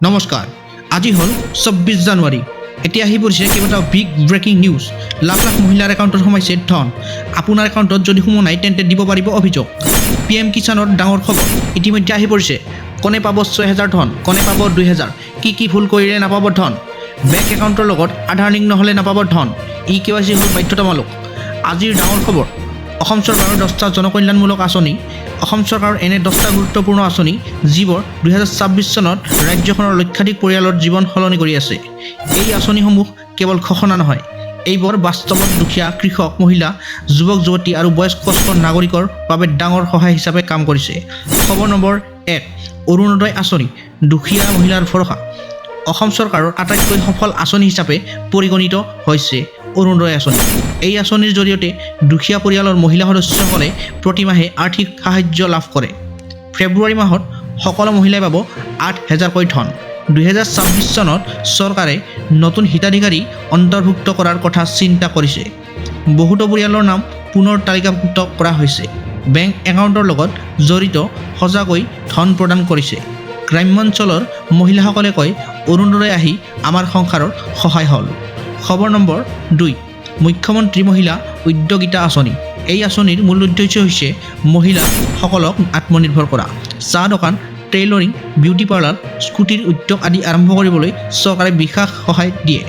নমস্কাৰ, আজি হ'ল ২৪ জানুৱাৰী। এতিয়া আহি পৰিছে কেইবাটাও big breaking news. Lakh lakh মহিলাৰ একাউণ্টত সোমাইছে ধন। আপোনাৰ একাউণ্টত যদি সোমোৱা নাই তেন্তে দিব পাৰিব অভিযোগ। PM কিষাণৰ ডাঙৰ খবৰ ইতিমধ্যে আহি পৰিছে। কোনে পাব ৬,০০০ ধন, কোনে পাব ২,০০০, কি ভুল কৰিলে নাপাব ধন। বেংক একাউণ্টৰ লগত আধাৰ লিংক নহ'লে নাপাব ধন। KYC হ'ল বাধ্যতামূলক। আজিৰ ডাঙৰ খবৰ, অসম চৰকাৰৰ 10টা জনকল্যাণমূলক আঁচনি। অসম চৰকাৰৰ এনে 10টা গুৰুত্বপূৰ্ণ আঁচনি যিবোৰ 2026 চনত ৰাজ্যখনৰ লক্ষাধিক পৰিয়ালৰ জীৱন সলনি কৰি আছে। এই আঁচনিসমূহ কেৱল ঘোষণা নহয়, এইবোৰ বাস্তৱত দুখীয়া, কৃষক, মহিলা, যুৱক যুৱতী আৰু বয়স্ক নাগৰিকৰ বাবে ডাঙৰ সহায় হিচাপে কাম কৰিছে। খবৰ নম্বৰ 1, অৰুণোদয় আঁচনি, দুখীয়া মহিলাৰ ভৰসা। অসম চৰকাৰৰ আটাইতকৈ সফল আঁচনি হিচাপে পৰিগণিত হৈছে অৰুণোদয় আঁচনি। এই আঁচনিৰ জৰিয়তে দুখীয়া পৰিয়ালৰ মহিলা সদস্যসকলে প্ৰতিমাহে আৰ্থিক সাহায্য লাভ কৰে। ফেব্ৰুৱাৰী মাহত সকলো মহিলাই পাব ৮,০০০কৈ ধন। 2026 চনত চৰকাৰে নতুন হিতাধিকাৰী অন্তৰ্ভুক্ত কৰাৰ কথা চিন্তা কৰিছে। বহুতো পৰিয়ালৰ নাম পুনৰ তালিকাভুক্ত কৰা হৈছে। বেংক একাউণ্টৰ লগত জড়িত সজাগকৈ ধন প্ৰদান কৰিছে। গ্ৰাম্যাঞ্চলৰ মহিলাসকলে কয়, অৰুণোদয় আহি আমাৰ সংসাৰৰ সহায় হ'ল। খবৰ নম্বৰ 2, মুখ্যমন্ত্ৰী মহিলা উদ্যোগিতা আঁচনি। এই আঁচনিৰ মূল উদ্দেশ্য হৈছে মহিলাসকলক আত্মনিৰ্ভৰ কৰা। চাহ দোকান, টেইলৰিং, বিউটি পাৰ্লাৰ, স্কুটিৰ উদ্যোগ আদি আৰম্ভ কৰিবলৈ চৰকাৰে বিশেষ সহায় দিয়ে।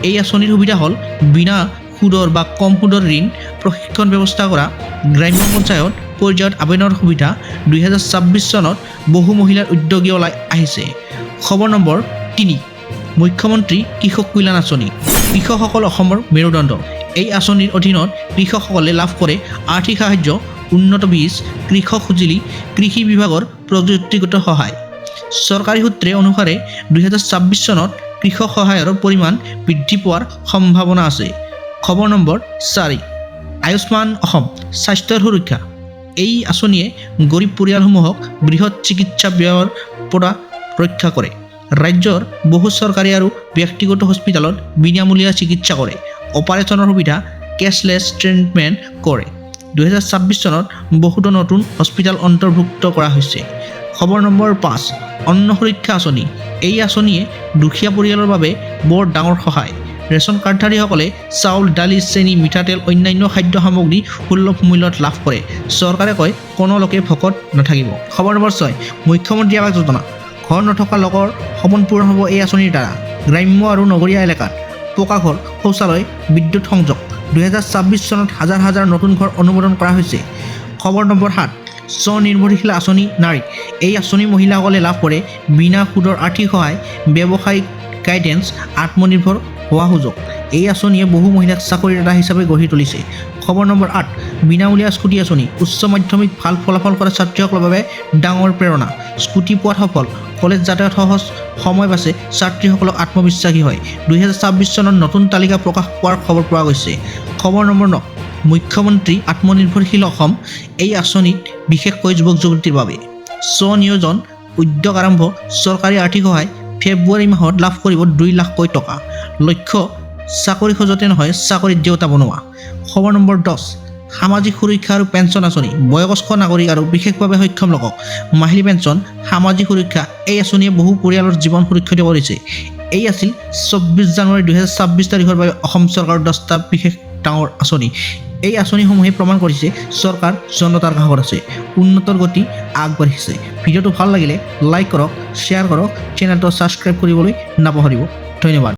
এই আঁচনিৰ সুবিধা হ'ল বিনা সুদৰ বা কম সুদৰ ঋণ, প্ৰশিক্ষণ ব্যৱস্থা কৰা, গ্ৰাম্য পঞ্চায়ত পৰ্যায়ত আবেদনৰ সুবিধা। 2026 চনত বহু মহিলাৰ উদ্যোগী ওলাই আহিছে। খবৰ নম্বৰ 3, মুখ্যমন্ত্ৰী কৃষক কল্যাণ আঁচনি। কৃষকসকল অসমৰ মেৰুদণ্ড। এই আঁচনিৰ অধীনত কৃষকসকলে লাভ কৰে আৰ্থিক সাহায্য, উন্নত বীজ, কৃষক সঁজুলি, কৃষি বিভাগৰ প্ৰযুক্তিগত সহায়। চৰকাৰী সূত্ৰে অনুসাৰে 2026 চনত কৃষক সহায়ৰ পৰিমাণ বৃদ্ধি পোৱাৰ সম্ভাৱনা আছে। খবৰ নম্বৰ 4, আয়ুষ্মান অসম স্বাস্থ্যৰ সুৰক্ষা। এই আঁচনিয়ে গৰীব পৰিয়ালসমূহক বৃহৎ চিকিৎসা ব্যয়ৰ পৰা ৰক্ষা কৰে। ৰাজ্যৰ বহু চৰকাৰী আৰু ব্যক্তিগত হস্পিটেলত বিনামূলীয়া চিকিৎসা কৰে। অপাৰেশ্যনৰ সুবিধা, কেছলেছ ট্ৰিটমেণ্ট কৰে। 2026 চনত বহুতো নতুন হস্পিটেল অন্তৰ্ভুক্ত কৰা হৈছে। খবৰ নম্বৰ 5, অন্ন সুৰক্ষা আঁচনি। এই আঁচনিয়ে দুখীয়া পৰিয়ালৰ বাবে বৰ ডাঙৰ সহায়। ৰেচন কাৰ্ডধাৰীসকলে চাউল, দালি, চেনি, মিঠাতেল, অন্যান্য খাদ্য সামগ্ৰী সুলভ মূল্যত লাভ কৰে। চৰকাৰে কয়, কোনো লোকে ভোকত নাথাকিব। খবৰ নম্বৰ 6, মুখ্যমন্ত্ৰী আৱাস যোজনা। ঘৰ নথকা লোকৰ সপোন পূৰণ হ'ব এই আঁচনিৰ দ্বাৰা। গ্ৰাম্য আৰু নগৰীয়া এলেকাত পকা ঘৰ, শৌচালয়, বিদ্যুৎ সংযোগ। 2026 চনত হাজাৰ হাজাৰ নতুন ঘৰ অনুমোদন কৰা হৈছে। খবৰ নম্বৰ 7, স্বনিৰ্ভৰশীল আঁচনি নাৰী। এই আঁচনি মহিলাসকলে লাভ কৰে বিনা সুদৰ আৰ্থিক সহায়, ব্যৱসায়িক গাইডেন্স, আত্মনিৰ্ভৰ হোৱা সুযোগ। এই আঁচনিয়ে বহু মহিলাক চাকৰিদাতা হিচাপে গঢ়ি তুলিছে। খবৰ নম্বৰ 8, বিনামূলীয়া স্কুটি আঁচনি। উচ্চ মাধ্যমিক ভাল ফলাফল কৰা ছাত্ৰীসকলৰ বাবে ডাঙৰ প্ৰেৰণা। স্কুটি পোৱাত সফল, কলেজ যাতায়াত সহজ, সময় বাচে, ছাত্ৰীসকলক আত্মবিশ্বাসী হয়। 2026 চনত নতুন তালিকা প্ৰকাশ পোৱাৰ খবৰ পোৱা গৈছে। খবৰ নম্বৰ 9, মুখ্যমন্ত্ৰী আত্মনিৰ্ভৰশীল অসম। এই আঁচনিত বিশেষকৈ যুৱক যুৱতীৰ বাবে স্বনিয়োজন, উদ্যোগ আৰম্ভ, চৰকাৰী আৰ্থিক সহায়। ফেব্ৰুৱাৰী মাহত লাভ কৰিব 2 লাখকৈ টকা। লক্ষ্য, চাকৰি খোজতে নহয়, চাকৰিত দেউতা বনোৱা। খবৰ নম্বৰ 10, সামাজিক সুৰক্ষা আৰু পেঞ্চন আঁচনি। বয়স্ক নাগৰিক আৰু বিশেষভাৱে সক্ষম লোকক মাহিলী পেঞ্চন, সামাজিক সুৰক্ষা। এই আঁচনিয়ে বহু পৰিয়ালৰ জীৱন সুৰক্ষিত কৰিছে। এই আছিল 24 জানুৱাৰী 2026 তাৰিখৰ বাবে অসম চৰকাৰৰ 10টা বিশেষ ডাঙৰ আঁচনি। এই আঁচনিসমূহে প্ৰমাণ কৰিছে চৰকাৰ জনতাৰ কাষত আছে, উন্নতৰ গতি আগবাঢ়িছে। ভিডিঅ'টো ভাল লাগিলে লাইক কৰক, শ্বেয়াৰ কৰক, চেনেলটো ছাবস্ক্ৰাইব কৰিবলৈ নাপাহৰিব। ধন্যবাদ।